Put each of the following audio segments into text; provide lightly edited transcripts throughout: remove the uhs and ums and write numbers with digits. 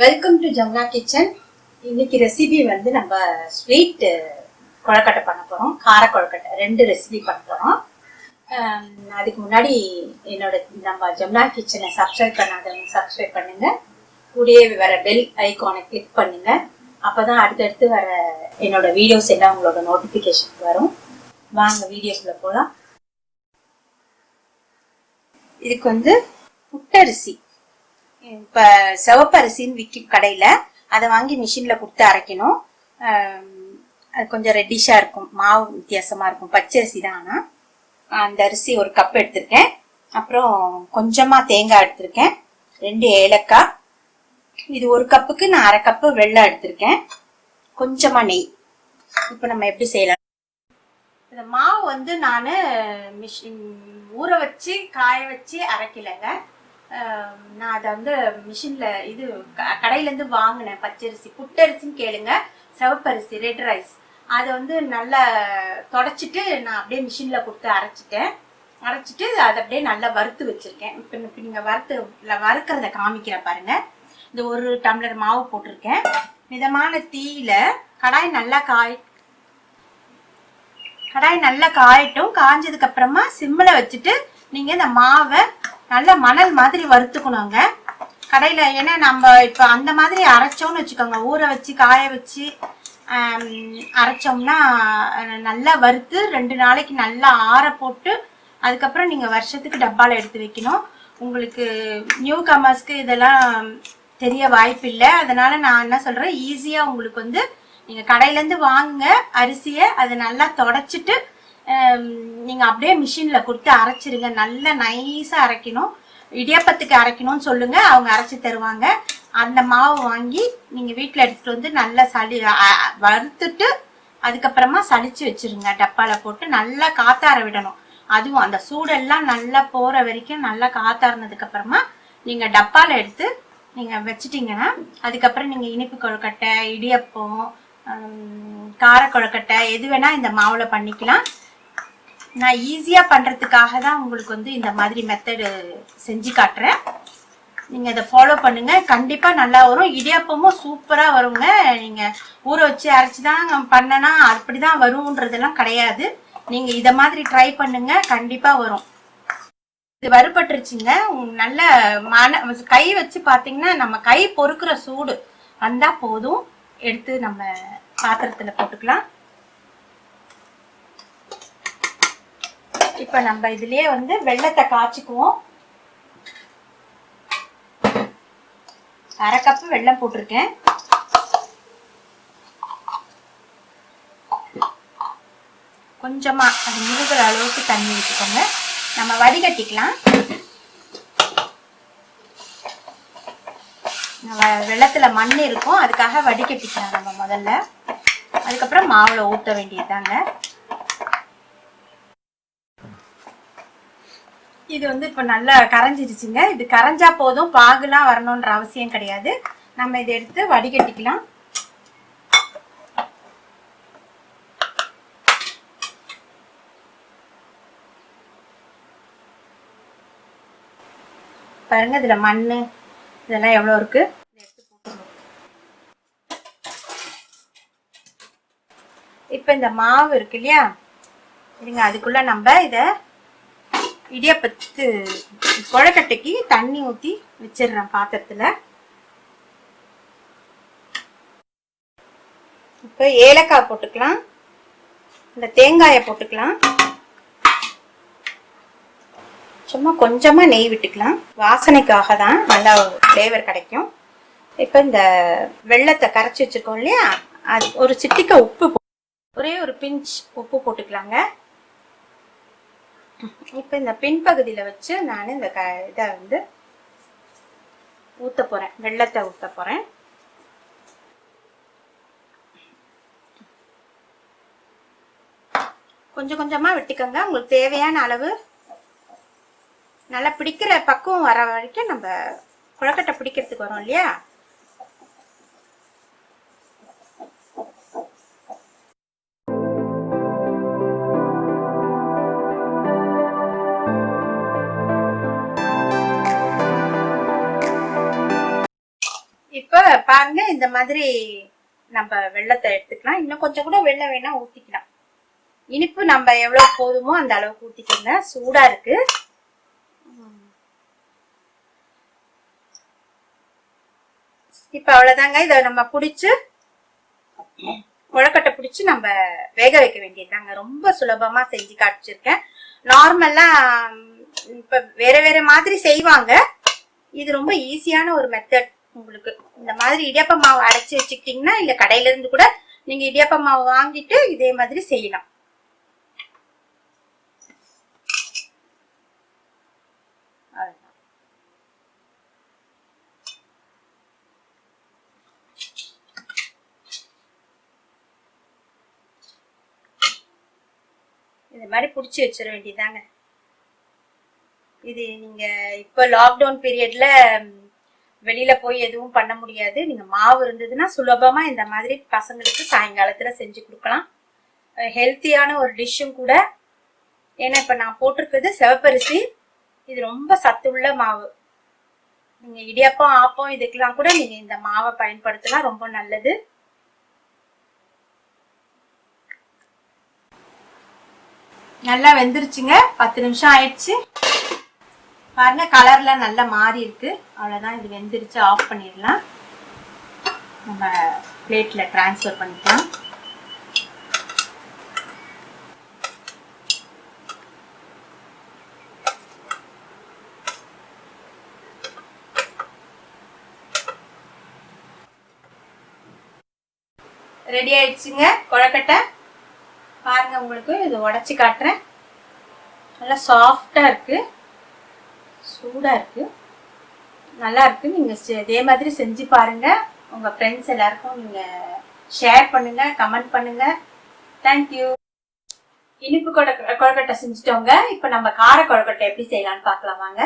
Welcome to Jamuna kitchen. இன்னைக்கு recipe வந்து நம்ம ஸ்வீட் கொழுக்கட்டை பண்ண போகிறோம். கார கொழுக்கட்டை 2 ரெசிபி பண்ண போகிறோம். அதுக்கு முன்னாடி நம்ம ஜமுனா கிச்சனை சப்ஸ்கிரைப் பண்ணாதவங்க சப்ஸ்கிரைப் பண்ணுங்க. கூடயே வர பெல் ஐகானை கிளிக் பண்ணுங்க. அப்போதான் அடுத்தடுத்து வர என்னோட வீடியோஸ் எல்லாம் உங்களோட நோட்டிஃபிகேஷன் வரும். வாங்க வீடியோக்குள்ள போகலாம். இதுக்கு வந்து புட்டரிசி, இப்போ சிவப்பரிசின்னு விற்கும் கடையில், அதை வாங்கி மிஷினில் கொடுத்து அரைக்கணும். அது கொஞ்சம் ரெட்டிஷாக இருக்கும், மாவு வித்தியாசமாக இருக்கும். பச்சரிசி தான். ஆனால் அந்த அரிசி 1 கப் எடுத்திருக்கேன். அப்புறம் கொஞ்சமாக தேங்காய் எடுத்திருக்கேன், 2 ஏலக்காய். இது 1 கப்புக்கு நான் 1/2 கப்பு வெல்லம் எடுத்திருக்கேன், கொஞ்சமாக நெய். இப்போ நம்ம எப்படி செய்யலாம்? இந்த மாவு வந்து நான் ஊற வச்சு காய வச்சு அரைக்கலைங்க. நான் அதை வந்து மிஷினில் கடையிலேருந்து வாங்கினேன். பச்சரிசி, புட்டரிசின்னு கேளுங்க, சிவப்பரிசி, ரெட் ரைஸ். அதை வந்து நல்லா தொடச்சிட்டு நான் அப்படியே மிஷினில் கொடுத்து அரைச்சிட்டு அதை அப்படியே நல்லா வறுத்து வச்சுருக்கேன். இப்போ நீங்கள் வறுக்கிறத காமிக்கிறேன் பாருங்கள். இந்த 1 டம்ளர் மாவு போட்டிருக்கேன். மிதமான தீயில கடாய் நல்லா காயட்டும். காஞ்சதுக்கு அப்புறமா சிம்மில் வச்சுட்டு நீங்கள் இந்த மாவை நல்லா மணல் மாதிரி வறுத்துக்கணுங்க கடையில். ஏன்னா நம்ம இப்போ அந்த மாதிரி அரைச்சோம்னு வச்சுக்கோங்க, ஊற வச்சு காய வச்சு அரைச்சோம்னா நல்லா வறுத்து 2 நாளைக்கு நல்லா ஆற போட்டு அதுக்கப்புறம் நீங்கள் வருஷத்துக்கு டப்பாவில் எடுத்து வைக்கணும். உங்களுக்கு நியூ கமர்ஸ்க்கு இதெல்லாம் தெரிய வாய்ப்பு இல்லை. அதனால நான் என்ன சொல்கிறேன், ஈஸியாக உங்களுக்கு வந்து நீங்கள் கடையிலேருந்து வாங்குங்க அரிசியை. அதை நல்லா தொடச்சிட்டு நீங்கள் அப்படியே மிஷினில் கொடுத்து அரைச்சிருங்க. நல்லா நைஸாக அரைக்கணும். இடியாப்பத்துக்கு அரைக்கணும்னு சொல்லுங்கள், அவங்க அரைச்சி தருவாங்க. அந்த மாவு வாங்கி நீங்கள் வீட்டில் எடுத்துகிட்டு வந்து நல்லா வறுத்துட்டு அதுக்கப்புறமா சளிச்சு வச்சுருங்க. டப்பாவில் போட்டு நல்லா காத்தார விடணும். அதுவும் அந்த சூடெல்லாம் நல்லா போகிற வரைக்கும் நல்லா காத்தாறினதுக்கப்புறமா நீங்கள் டப்பாவில் எடுத்து நீங்கள் வச்சிட்டிங்கன்னா அதுக்கப்புறம் நீங்கள் இனிப்பு கொழுக்கட்டை, இடியப்பம், கார கொழுக்கட்டை எது வேணால் இந்த மாவில் பண்ணிக்கலாம். நான் ஈஸியாக பண்ணுறதுக்காக தான் உங்களுக்கு வந்து இந்த மாதிரி மெத்தடு செஞ்சு காட்டுறேன். நீங்கள் இதை ஃபாலோ பண்ணுங்கள், கண்டிப்பாக நல்லா வரும். இடியாப்பமும் சூப்பராக வருங்க. நீங்கள் ஊற வச்சு அரைச்சி தான் பண்ணனா அப்படி தான் வரும்ன்றதெல்லாம் கிடையாது. நீங்கள் இதை மாதிரி ட்ரை பண்ணுங்க, கண்டிப்பாக வரும். இது வறுபட்டுருச்சுங்க. நல்ல கை வச்சு பார்த்தீங்கன்னா நம்ம கை பொறுக்கிற சூடு வந்தால் போதும். எடுத்து நம்ம பாத்திரத்தில் போட்டுக்கலாம். இப்போ நம்ம இதுலயே வந்து வெல்லத்தை காய்ச்சிக்குவோம். 1/2 கப்பு வெல்லம் போட்டிருக்கேன். கொஞ்சமா அது முழுகிற அளவுக்கு தண்ணி ஊற்றிக்கோங்க. நம்ம வடிகட்டிக்கலாம். வெள்ளத்துல மண் இருக்கும், அதுக்காக வடிகட்டிக்கலாம் நம்ம முதல்ல. அதுக்கப்புறம் மாவுல ஊற்ற வேண்டியதுதாங்க. இது வந்து இப்போ நல்லா கரைஞ்சிருச்சுங்க. இது கரைஞ்சா போதும், பாகுலாம் வரணுன்ற அவசியம் கிடையாது. நம்ம இதை எடுத்து வடிகட்டிக்கலாம். பாருங்க, இதுல மண்ணு இதெல்லாம் எவ்வளோ இருக்கு. இப்போ இந்த மாவு இருக்கு இல்லையா, இதுங்க அதுக்குள்ள நம்ம இதை இடியாப்பத்து கொழுக்கட்டைக்கு தண்ணி ஊற்றி வச்சிடுறேன் பாத்திரத்தில். இப்போ ஏலக்காய் போட்டுக்கலாம், இந்த தேங்காயை போட்டுக்கலாம், சும்மா கொஞ்சமாக நெய் விட்டுக்கலாம். வாசனைக்காக தான், நல்லா ஃப்ளேவர் கிடைக்கும். இப்போ இந்த வெல்லத்தை கரைச்சி வச்சுருக்கோம் இல்லையா, அது ஒரு சிட்டிக்க உப்பு, ஒரே ஒரு பிஞ்ச் உப்பு போட்டுக்கலாங்க. இப்போ இந்த பின்பகுதியில் வச்சு நான் இந்த இதை வந்து ஊற்ற போகிறேன், வெல்லத்தை ஊற்ற போகிறேன். கொஞ்சம் கொஞ்சமாக விட்டுக்கோங்க, உங்களுக்கு தேவையான அளவு. நல்லா பிடிக்கிற பக்குவம் வர வரைக்கும் நம்ம கொழுக்கட்டை பிடிக்கிறதுக்கு வரும் இல்லையா. இப்போ பாருங்க இந்த மாதிரி நம்ம வெள்ளத்தை எடுத்துக்கலாம். இன்னும் கொஞ்சம் கூட வெள்ளம் வேணா ஊத்திக்கலாம். இனிப்பு நம்ம எவ்வளவு போதுமோ அந்த அளவுக்கு ஊத்திக்கோங்க. சூடா இருக்கு. இப்ப அவ்வளவுதாங்க. இதை நம்ம புடிச்சு கொழுக்கட்டை பிடிச்சு நம்ம வேக வைக்க வேண்டியதுதாங்க. ரொம்ப சுலபமா செஞ்சு காமிச்சிருக்கேன். நார்மலா இப்ப வேற வேற மாதிரி செய்வாங்க. இது ரொம்ப ஈஸியான ஒரு மெத்தட். உங்களுக்கு இந்த மாதிரி இடியாப்ப மாவு அரைச்சி வச்சுக்கிட்டீங்கன்னா, இல்ல கடையில இருந்து கூட நீங்க இடியாப்ப மாவு வாங்கிட்டு இதே மாதிரி செய்யலாம். இந்த மாதிரி புடிச்சு வச்சிட வேண்டியதாங்க. இது நீங்க இப்ப லாக்டவுன் பீரியட்ல வெளியில போய் எதுவும் பண்ண முடியாது. நீங்க மாவு இருந்ததுன்னா சுலபமா இந்த மாதிரி பசங்களுக்கு சாயங்காலத்துல செஞ்சு கொடுக்கலாம். ஹெல்த்தியான ஒரு டிஷ்ஷும் கூட. ஏன்னா இப்ப நான் போட்டிருக்கிறது சிவப்பரிசி. இது ரொம்ப சத்துள்ள மாவு. நீங்க இடியாப்பம் ஆப்பம் இதுக்கெல்லாம் கூட நீங்க இந்த மாவை பயன்படுத்தலாம். ரொம்ப நல்லது. நல்லா வெந்துருச்சுங்க. 10 நிமிஷம் ஆயிடுச்சு. பாருங்க கலர்ல நல்லா மாறி இருக்கு. அவ்வளவுதான், இது வெந்துருச்சு. ஆஃப் பண்ணிடலாம். நம்ம பிளேட்ல டிரான்ஸ்ஃபர் பண்ணிக்கலாம். ரெடி ஆயிடுச்சுங்க கொழுக்கட்டை. பாருங்க, உங்களுக்கு இது உடைச்சு காட்டுறேன். நல்லா சாஃப்டா இருக்கு, சூடா இருக்கு, நல்லா இருக்கு. நீங்க இதே மாதிரி செஞ்சு பாருங்க. உங்க ஃப்ரெண்ட்ஸ் எல்லாருக்கும் நீங்க ஷேர் பண்ணுங்க, கமெண்ட் பண்ணுங்க. தேங்க்யூ. இனிப்பு கொழுக்கட்டை செஞ்சுட்டோங்க. இப்ப நம்ம கார கொழுக்கட்டை எப்படி செய்யலாம்னு பார்க்கலாம் வாங்க.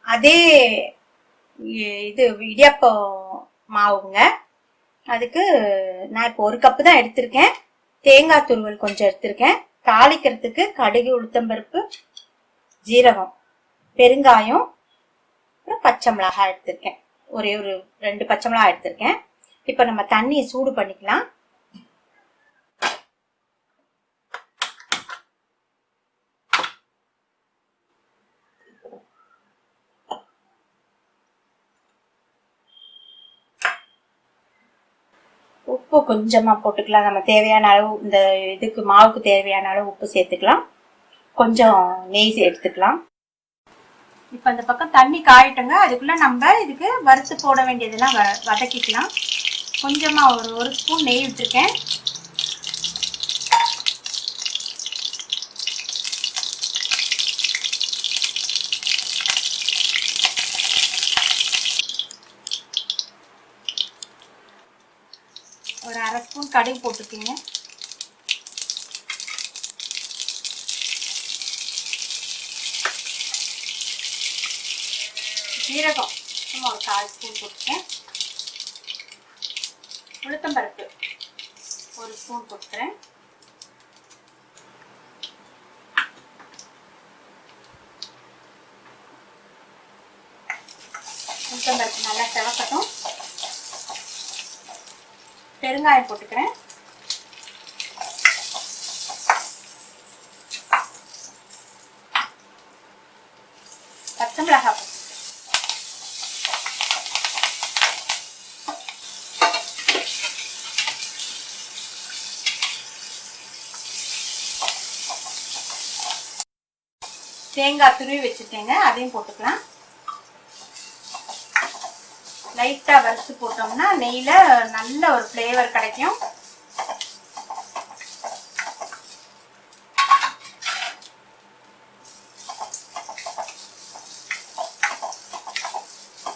அதே இது இடியாப்பம் மாவுங்க. அதுக்கு நான் இப்போ 1 கப்பு தான் எடுத்திருக்கேன். தேங்காய் துருவல் கொஞ்சம் எடுத்திருக்கேன். தாளிக்கிறதுக்கு கடுகு, உளுத்தம்பருப்பு, ஜீரகம், பெருங்காயம், அப்புறம் பச்சை மிளகாய் எடுத்திருக்கேன். ஒரே ஒரு 2 பச்சை மிளகாய் எடுத்திருக்கேன். இப்ப நம்ம தண்ணியை சூடு பண்ணிக்கலாம். உப்பு கொஞ்சமா போட்டுக்கலாம். நம்ம தேவையான அளவு, இந்த இதுக்கு மாவுக்கு தேவையான அளவு உப்பு சேர்த்துக்கலாம். கொஞ்சம் நெய் எடுத்துக்கலாம். இப்ப அந்த பக்கம் தண்ணி காயிட்டுங்க. அதுக்குள்ள நம்ம இதுக்கு வறுத்து போட வேண்டியதெல்லாம் வதக்கிக்கலாம். கொஞ்சமா ஒரு ஸ்பூன் நெய் விட்டுருக்கேன். ஒரு 1/2 ஸ்பூன் கடுகு போட்டுருக்கீங்க. ஜீரகம் சும்மா ஒரு 1/4 ஸ்பூன் போட்டுருக்கேன். உளுத்தம்பருப்பு 1 ஸ்பூன் போட்டுக்கிறேன். உளுத்தம்பருப்பு நல்லா செவக்கட்டும். பெருங்காயம் போட்டுக்கிறேன். பச்சை மிளகாய் போட்டு தேங்காய் துருவி வச்சுட்டேங்க, அதையும் போட்டுக்கலாம். லைட்டா வறுத்து போட்டோம்னா நெய்ல நல்ல ஒரு ஃப்ளேவர் கிடைக்கும்.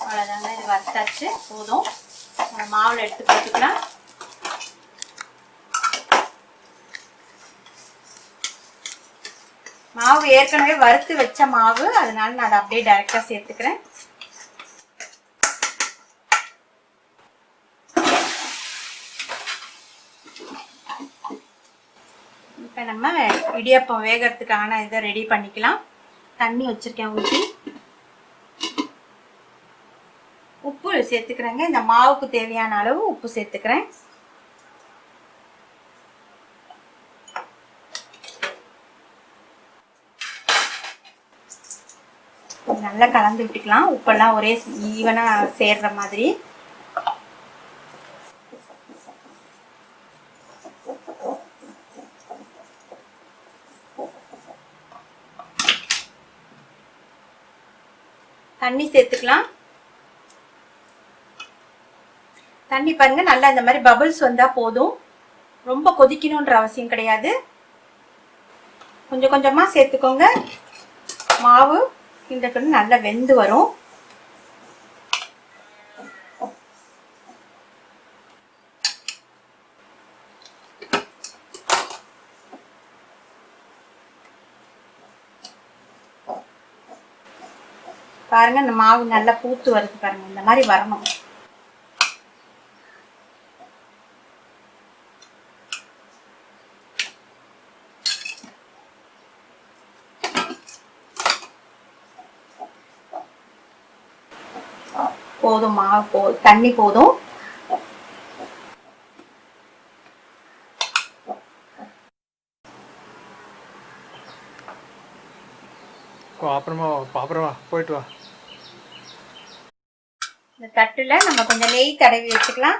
அவ்வளவுதாங்க, இது வறுத்தாச்சு, போதும். நம்ம மாவுல எடுத்து போட்டுக்கலாம். மாவு ஏற்கனவே வறுத்து வச்ச மாவு, அதனால நான் அதை அப்படியே டைரக்டா சேர்த்துக்கிறேன். இப்போ நம்ம இடியாப்பம் வேகிறதுக்கான இதை ரெடி பண்ணிக்கலாம். தண்ணி வச்சிருக்கேன் ஊற்றி. சேர்த்துக்கிறேங்க. இந்த மாவுக்கு தேவையான அளவு உப்பு சேர்த்துக்கிறேன். நல்லா கலந்து விட்டுக்கலாம். உப்பெல்லாம் ஒரே ஈவனா சேர்ற மாதிரி. தண்ணி சேர்த்துக்கலாம். தண்ணி பாருங்க நல்லா இந்த மாதிரி பபிள்ஸ் வந்தா போதும். ரொம்ப கொதிக்கணும்ன்ற அவசியம் கிடையாது. கொஞ்சம் கொஞ்சமா சேர்த்துக்கோங்க. மாவு கிண்டக்கணும் நல்லா வெந்து வரும். பாருங்க இந்த மாவு நல்லா பூத்து வருது பாருங்க. இந்த மாதிரி வரணும். போதும் மாவு தண்ணி போதும். அப்புறமா போயிட்டு வா. இந்த தட்டுல நம்ம கொஞ்சம் நெய் தடவி வச்சுக்கலாம்.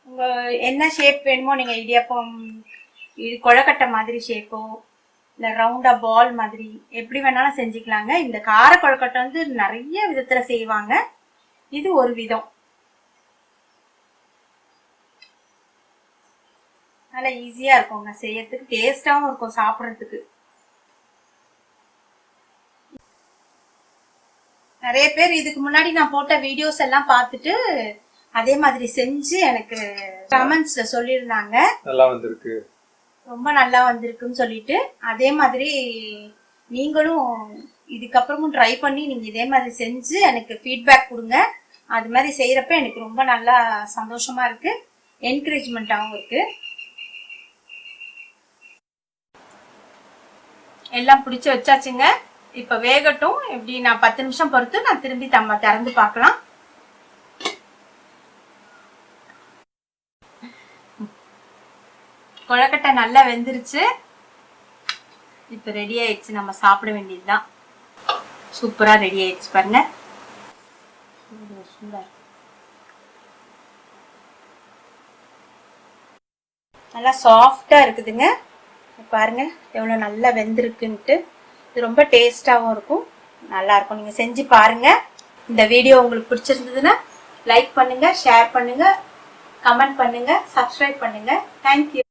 உங்க என்ன ஷேப் வேணுமோ நீங்க இடியாப்பம் கொழக்கட்டை மாதிரி ஷேப்போ இல்லை ரவுண்டா பால் மாதிரி எப்படி வேணாலும் செஞ்சுக்கலாங்க. இந்த கார கொழுக்கட்டை வந்து நிறைய விதத்துல செய்வாங்க. இது ஒரு விதம். நல்லா ஈஸியா இருக்குங்க செய்யறதுக்கு, டேஸ்டாவும் இருக்கும் சாப்பிட்றதுக்கு. நிறைய பேர் இதுக்கு முன்னாடி நான் போட்ட வீடியோஸ் எல்லாம் பார்த்துட்டு அதே மாதிரி செஞ்சு எனக்கு கமெண்ட்ஸ்ல சொல்லியிருந்தாங்க, நல்லா வந்திருக்கு, ரொம்ப நல்லா வந்திருக்குன்னு சொல்லிட்டு. அதே மாதிரி நீங்களும் இதுக்கப்புறமும் ட்ரை பண்ணி நீங்க இதே மாதிரி செஞ்சு எனக்கு ஃபீட்பேக் கொடுங்க. அது மாதிரி செய்யறப்ப எனக்கு ரொம்ப நல்லா சந்தோஷமா இருக்கு, என்கரேஜ்மெண்ட்டாகவும் இருக்கு. எல்லாம் பிடிச்சி வச்சாச்சுங்க. இப்ப வேகட்டும். எப்படி நான் 10 நிமிஷம் பொறுத்து நான் திரும்பி திறந்து பார்க்கலாம். கொழுக்கட்டை நல்லா வெந்துருச்சு. இப்ப ரெடி ஆயிடுச்சு. நம்ம சாப்பிட வேண்டியதுதான். சூப்பரா ரெடி ஆயிடுச்சு பாருங்க. நல்லா சாஃப்டா இருக்குதுங்க. பாருங்க எவ்வளவு நல்லா வெந்திருக்குன்ட்டு. இது ரொம்ப டேஸ்டாவும் இருக்கும், நல்லா இருக்கும். நீங்க செஞ்சு பாருங்க. இந்த வீடியோ உங்களுக்கு பிடிச்சிருந்ததுன்னா லைக் பண்ணுங்க, ஷேர் பண்ணுங்க, கமெண்ட் பண்ணுங்க, சப்ஸ்கிரைப் பண்ணுங்க. தேங்க்யூ.